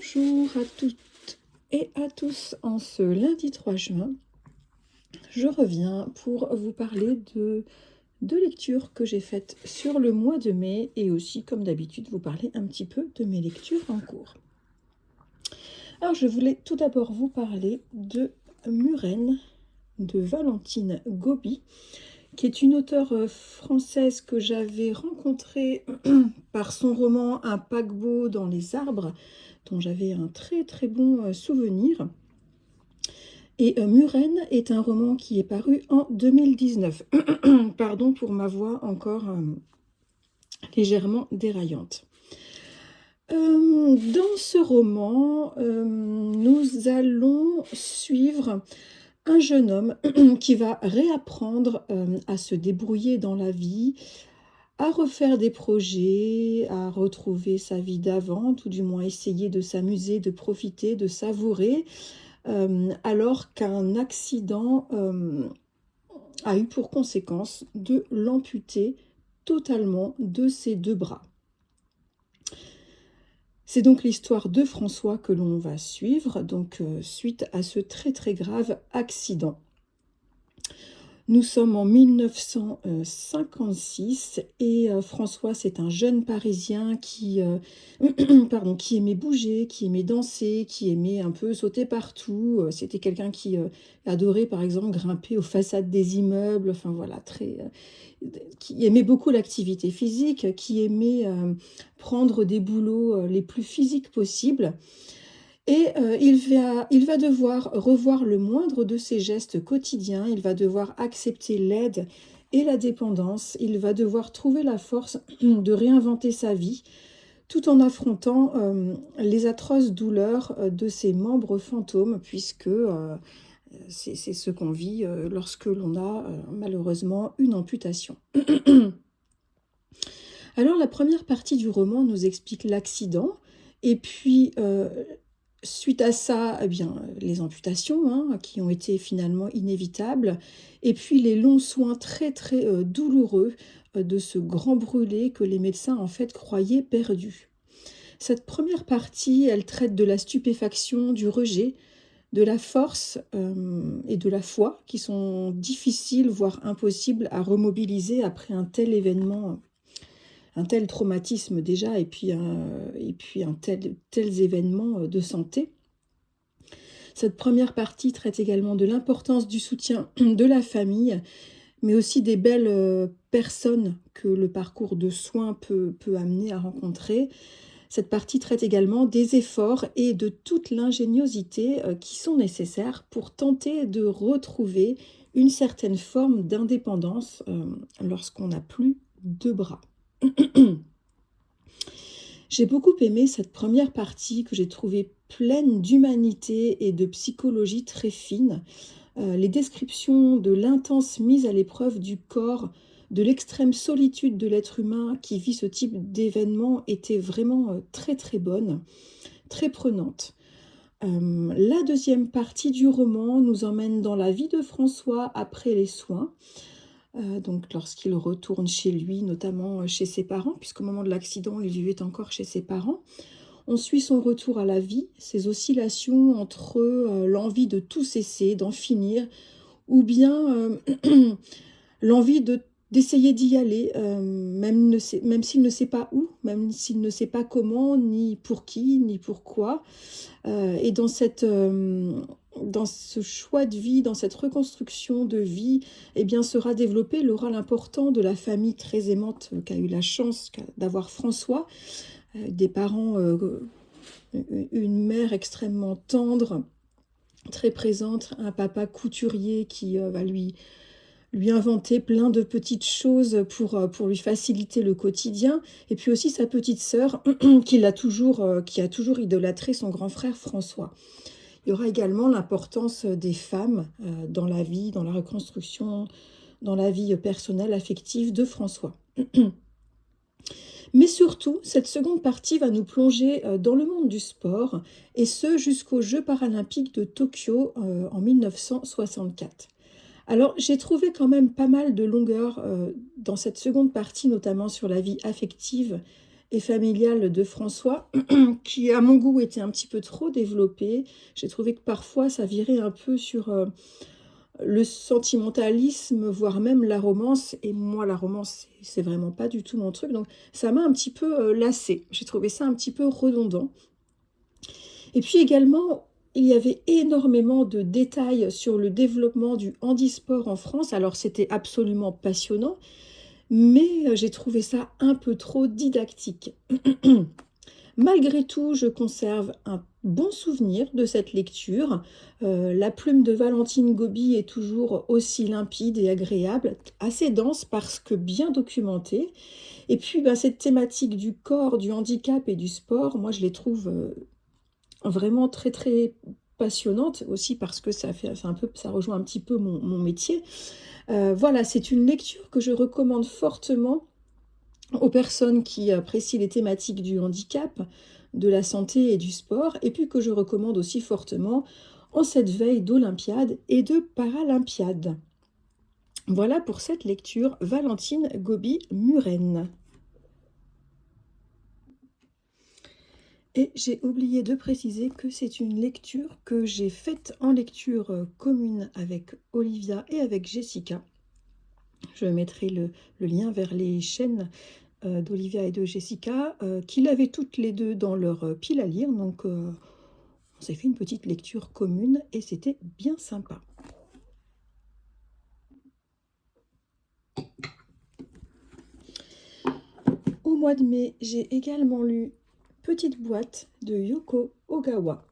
Bonjour à toutes et à tous. En ce lundi 3 juin, je reviens pour vous parler de deux lectures que j'ai faites sur le mois de mai et aussi, comme d'habitude, vous parler un petit peu de mes lectures en cours. Alors, je voulais tout d'abord vous parler de Murène de Valentine Gobi, qui est une auteure française que j'avais rencontrée par son roman Un paquebot dans les arbres, dont j'avais un très très bon souvenir. Et Murène est un roman qui est paru en 2019. Pardon pour ma voix encore légèrement déraillante. Dans ce roman, nous allons suivre un jeune homme qui va réapprendre à se débrouiller dans la vie, à refaire des projets, à retrouver sa vie d'avant, tout du moins essayer de s'amuser, de profiter, de savourer, alors qu'un accident a eu pour conséquence de l'amputer totalement de ses deux bras. C'est donc l'histoire de François que l'on va suivre, donc suite à ce très très grave accident. Nous sommes en 1956 et François, c'est un jeune Parisien qui aimait bouger, qui aimait danser, qui aimait un peu sauter partout. C'était quelqu'un qui adorait, par exemple, grimper aux façades des immeubles, enfin voilà, qui aimait beaucoup l'activité physique, qui aimait prendre des boulots les plus physiques possibles. Et il va devoir revoir le moindre de ses gestes quotidiens, il va devoir accepter l'aide et la dépendance, il va devoir trouver la force de réinventer sa vie, tout en affrontant les atroces douleurs de ses membres fantômes, puisque c'est ce qu'on vit lorsque l'on a malheureusement une amputation. Alors la première partie du roman nous explique l'accident, et puis suite à ça, eh bien, les amputations qui ont été finalement inévitables, et puis les longs soins très très douloureux de ce grand brûlé que les médecins en fait croyaient perdu. Cette première partie, elle traite de la stupéfaction, du rejet, de la force et de la foi qui sont difficiles, voire impossibles à remobiliser après un tel événement, un tel traumatisme déjà, et puis tels événements de santé. Cette première partie traite également de l'importance du soutien de la famille, mais aussi des belles personnes que le parcours de soins peut amener à rencontrer. Cette partie traite également des efforts et de toute l'ingéniosité qui sont nécessaires pour tenter de retrouver une certaine forme d'indépendance lorsqu'on n'a plus de bras. J'ai beaucoup aimé cette première partie que j'ai trouvée pleine d'humanité et de psychologie très fine. Les descriptions de l'intense mise à l'épreuve du corps, de l'extrême solitude de l'être humain qui vit ce type d'événement étaient vraiment très très bonnes, très prenantes. La deuxième partie du roman nous emmène dans la vie de François après les soins. Donc lorsqu'il retourne chez lui, notamment chez ses parents, puisqu'au moment de l'accident, il vivait encore chez ses parents. On suit son retour à la vie, ses oscillations entre l'envie de tout cesser, d'en finir, ou bien l'envie d'essayer d'y aller, même s'il ne sait pas où, même s'il ne sait pas comment, ni pour qui, ni pourquoi. Et dans ce choix de vie, dans cette reconstruction de vie, eh bien, sera développé le rôle important de la famille très aimante qu'a eu la chance d'avoir François, des parents, une mère extrêmement tendre, très présente, un papa couturier qui va lui inventer plein de petites choses pour lui faciliter le quotidien, et puis aussi sa petite sœur qui a toujours idolâtré son grand frère François. Il y aura également l'importance des femmes dans la vie, dans la reconstruction, dans la vie personnelle, affective de François. Mais surtout, cette seconde partie va nous plonger dans le monde du sport, et ce jusqu'aux Jeux paralympiques de Tokyo en 1964. Alors, j'ai trouvé quand même pas mal de longueur dans cette seconde partie, notamment sur la vie affective et familiale de François, qui à mon goût était un petit peu trop développée. J'ai trouvé que parfois ça virait un peu sur le sentimentalisme, voire même la romance, et moi la romance c'est vraiment pas du tout mon truc, donc ça m'a un petit peu lassée. J'ai trouvé ça un petit peu redondant. Et puis également, il y avait énormément de détails sur le développement du handisport en France. Alors c'était absolument passionnant, mais j'ai trouvé ça un peu trop didactique. Malgré tout, je conserve un bon souvenir de cette lecture. La plume de Valentine Gobi est toujours aussi limpide et agréable, assez dense parce que bien documentée. Et puis, ben, cette thématique du corps, du handicap et du sport, moi, je les trouve vraiment très, très passionnante aussi parce que ça rejoint un petit peu mon métier. Voilà, c'est une lecture que je recommande fortement aux personnes qui apprécient les thématiques du handicap, de la santé et du sport, et puis que je recommande aussi fortement en cette veille d'Olympiade et de Paralympiade. Voilà pour cette lecture, Valentine Gobi-Muren. Et j'ai oublié de préciser que c'est une lecture que j'ai faite en lecture commune avec Olivia et avec Jessica. Je mettrai le lien vers les chaînes d'Olivia et de Jessica, qui l'avaient toutes les deux dans leur pile à lire. Donc, on s'est fait une petite lecture commune et c'était bien sympa. Au mois de mai, j'ai également lu Petite boîte de Yoko Ogawa.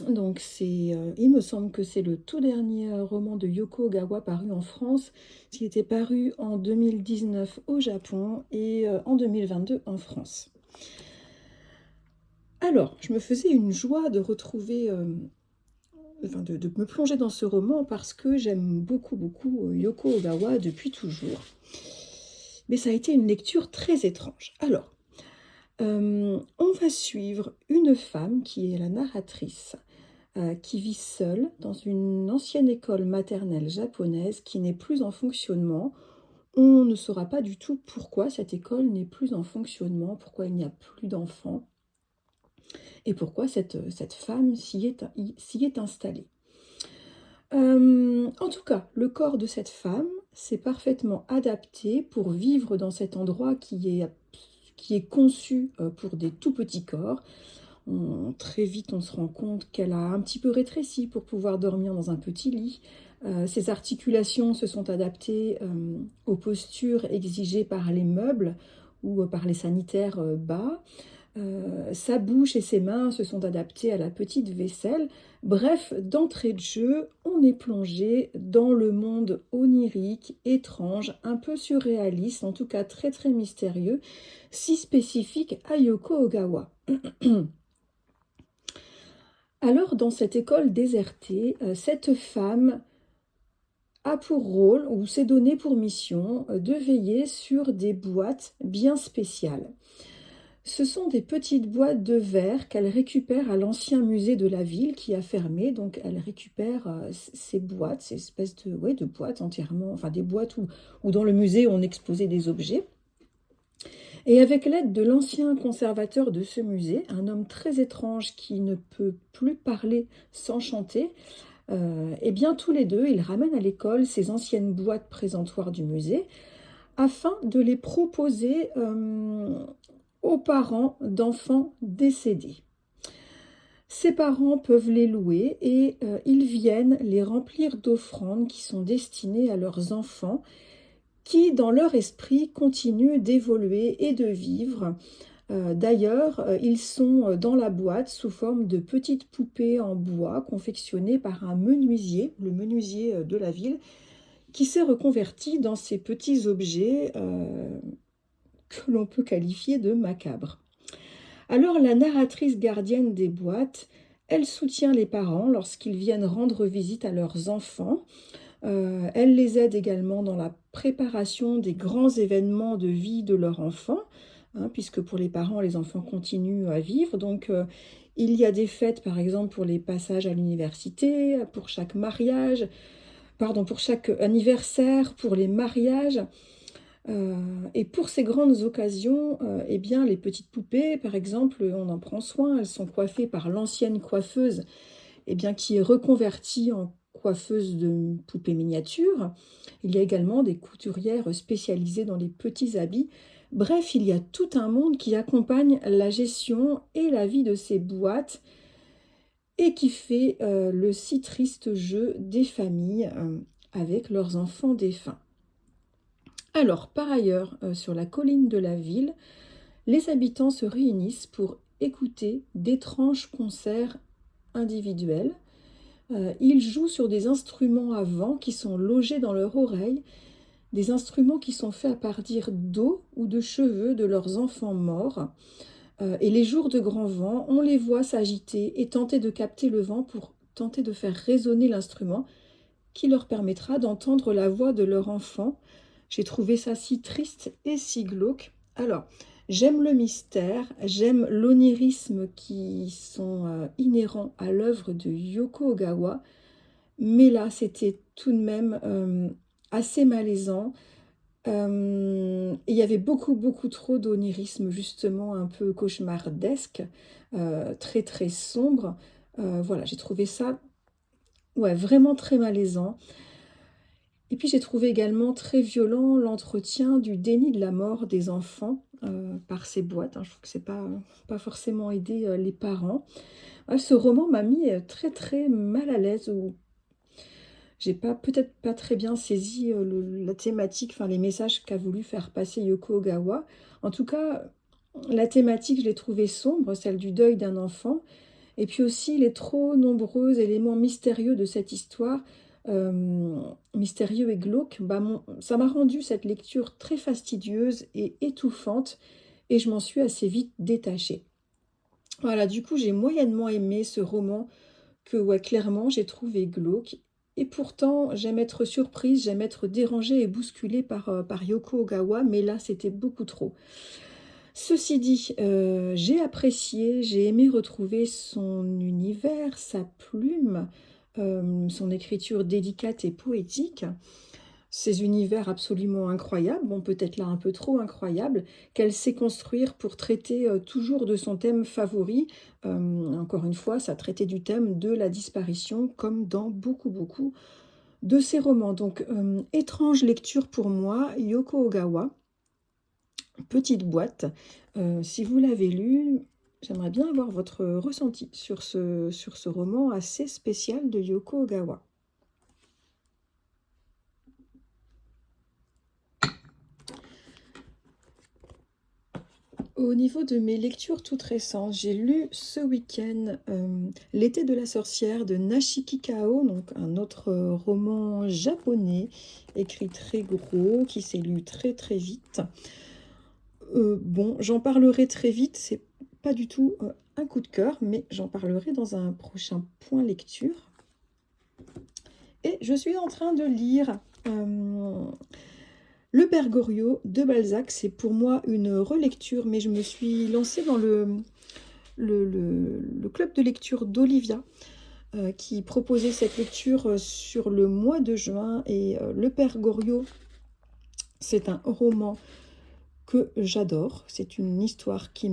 Donc, il me semble que c'est le tout dernier roman de Yoko Ogawa paru en France, qui était paru en 2019 au Japon et en 2022 en France. Alors, je me faisais une joie de retrouver, de me plonger dans ce roman parce que j'aime beaucoup, beaucoup Yoko Ogawa depuis toujours. Mais ça a été une lecture très étrange. Alors, on va suivre une femme qui est la narratrice, qui vit seule dans une ancienne école maternelle japonaise qui n'est plus en fonctionnement. On ne saura pas du tout pourquoi cette école n'est plus en fonctionnement, pourquoi il n'y a plus d'enfants et pourquoi cette femme s'y est installée. En tout cas, le corps de cette femme s'est parfaitement adapté pour vivre dans cet endroit qui est conçu pour des tout petits corps. Très vite, on se rend compte qu'elle a un petit peu rétréci pour pouvoir dormir dans un petit lit. Ses articulations se sont adaptées aux postures exigées par les meubles ou par les sanitaires bas. Sa bouche et ses mains se sont adaptées à la petite vaisselle. Bref, d'entrée de jeu, on est plongé dans le monde onirique, étrange, un peu surréaliste, en tout cas très très mystérieux, si spécifique à Yoko Ogawa. Alors, dans cette école désertée, cette femme a pour rôle, ou s'est donné pour mission, de veiller sur des boîtes bien spéciales. Ce sont des petites boîtes de verre qu'elle récupère à l'ancien musée de la ville qui a fermé. Donc elle récupère ces boîtes, ces espèces de boîtes entièrement, enfin des boîtes où dans le musée on exposait des objets. Et avec l'aide de l'ancien conservateur de ce musée, un homme très étrange qui ne peut plus parler sans chanter, eh bien tous les deux, ils ramènent à l'école ces anciennes boîtes présentoirs du musée afin de les proposer aux parents d'enfants décédés. Ces parents peuvent les louer et ils viennent les remplir d'offrandes qui sont destinées à leurs enfants qui, dans leur esprit, continuent d'évoluer et de vivre. D'ailleurs, ils sont dans la boîte sous forme de petites poupées en bois confectionnées par un menuisier, le menuisier de la ville, qui s'est reconverti dans ces petits objets que l'on peut qualifier de macabres. Alors la narratrice gardienne des boîtes, elle soutient les parents lorsqu'ils viennent rendre visite à leurs enfants. Elle les aide également dans la préparation des grands événements de vie de leur enfant, puisque pour les parents, les enfants continuent à vivre. Donc, il y a des fêtes, par exemple, pour les passages à l'université, pour chaque mariage, pour chaque anniversaire, pour les mariages. Et pour ces grandes occasions, eh bien, les petites poupées, par exemple, on en prend soin. Elles sont coiffées par l'ancienne coiffeuse, eh bien, qui est reconvertie en coiffeuse de poupées miniatures. Il y a également des couturières spécialisées dans les petits habits. Bref, il y a tout un monde qui accompagne la gestion et la vie de ces boîtes et qui fait le si triste jeu des familles avec leurs enfants défunts. Alors, par ailleurs, sur la colline de la ville, les habitants se réunissent pour écouter d'étranges concerts individuels. Ils jouent sur des instruments à vent qui sont logés dans leur oreille, des instruments qui sont faits à partir d'eau ou de cheveux de leurs enfants morts. Et les jours de grand vent, on les voit s'agiter et tenter de capter le vent pour tenter de faire résonner l'instrument qui leur permettra d'entendre la voix de leur enfant. J'ai trouvé ça si triste et si glauque. Alors, j'aime le mystère, j'aime l'onirisme qui sont inhérents à l'œuvre de Yoko Ogawa, mais là, c'était tout de même assez malaisant. Il y avait beaucoup, beaucoup trop d'onirisme, justement, un peu cauchemardesque, très, très sombre. Voilà, j'ai trouvé ça ouais, vraiment très malaisant. Et puis j'ai trouvé également très violent l'entretien du déni de la mort des enfants par ces boîtes, hein. Je trouve que c'est pas forcément aidé les parents. Ouais, ce roman m'a mis très très mal à l'aise, ou j'ai pas peut-être pas très bien saisi la thématique, enfin les messages qu'a voulu faire passer Yoko Ogawa. En tout cas, la thématique, je l'ai trouvée sombre, celle du deuil d'un enfant. Et puis aussi les trop nombreux éléments mystérieux de cette histoire, mystérieux et glauques, bah, ça m'a rendu cette lecture très fastidieuse et étouffante, et je m'en suis assez vite détachée. Voilà, du coup, j'ai moyennement aimé ce roman que, ouais, clairement, j'ai trouvé glauque. Et pourtant, j'aime être surprise, j'aime être dérangée et bousculée par Yoko Ogawa, mais là, c'était beaucoup trop. Ceci dit, j'ai apprécié, j'ai aimé retrouver son univers, sa plume, son écriture délicate et poétique, ces univers absolument incroyables, bon peut-être là un peu trop incroyables, qu'elle sait construire pour traiter, toujours de son thème favori. Encore une fois, ça traitait du thème de la disparition comme dans beaucoup, beaucoup de ses romans. Donc, étrange lecture pour moi, Yoko Ogawa. Petite boîte. Si vous l'avez lu, j'aimerais bien avoir votre ressenti sur ce roman assez spécial de Yoko Ogawa. Au niveau de mes lectures toutes récentes, j'ai lu ce week-end L'été de la sorcière de Nashiki Kao, donc un autre roman japonais, écrit très gros, qui s'est lu très très vite. Bon, j'en parlerai très vite, c'est pas du tout un coup de cœur, mais j'en parlerai dans un prochain point lecture. Et je suis en train de lire Le Père Goriot de Balzac. C'est pour moi une relecture, mais je me suis lancée dans le club de lecture d'Olivia, qui proposait cette lecture sur le mois de juin. Et Le Père Goriot, c'est un roman que j'adore. C'est une histoire qui,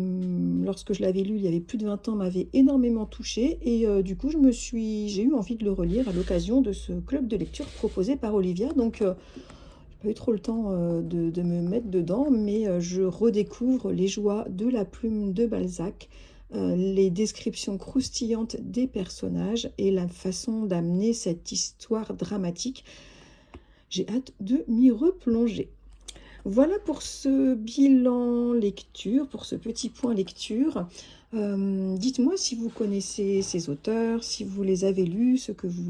lorsque je l'avais lu il y avait plus de 20 ans, m'avait énormément touchée. Et du coup, j'ai eu envie de le relire à l'occasion de ce club de lecture proposé par Olivia. Donc, j'ai pas eu trop le temps de me mettre dedans, mais je redécouvre les joies de la plume de Balzac, les descriptions croustillantes des personnages et la façon d'amener cette histoire dramatique. J'ai hâte de m'y replonger. Voilà pour ce bilan lecture, pour ce petit point lecture. Dites-moi si vous connaissez ces auteurs, si vous les avez lus, ce que vous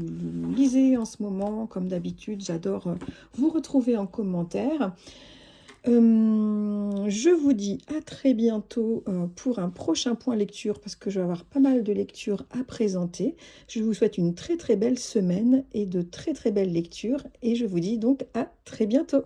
lisez en ce moment. Comme d'habitude, j'adore vous retrouver en commentaire. Je vous dis à très bientôt pour un prochain point lecture, parce que je vais avoir pas mal de lectures à présenter. Je vous souhaite une très très belle semaine et de très très belles lectures, et je vous dis donc à très bientôt.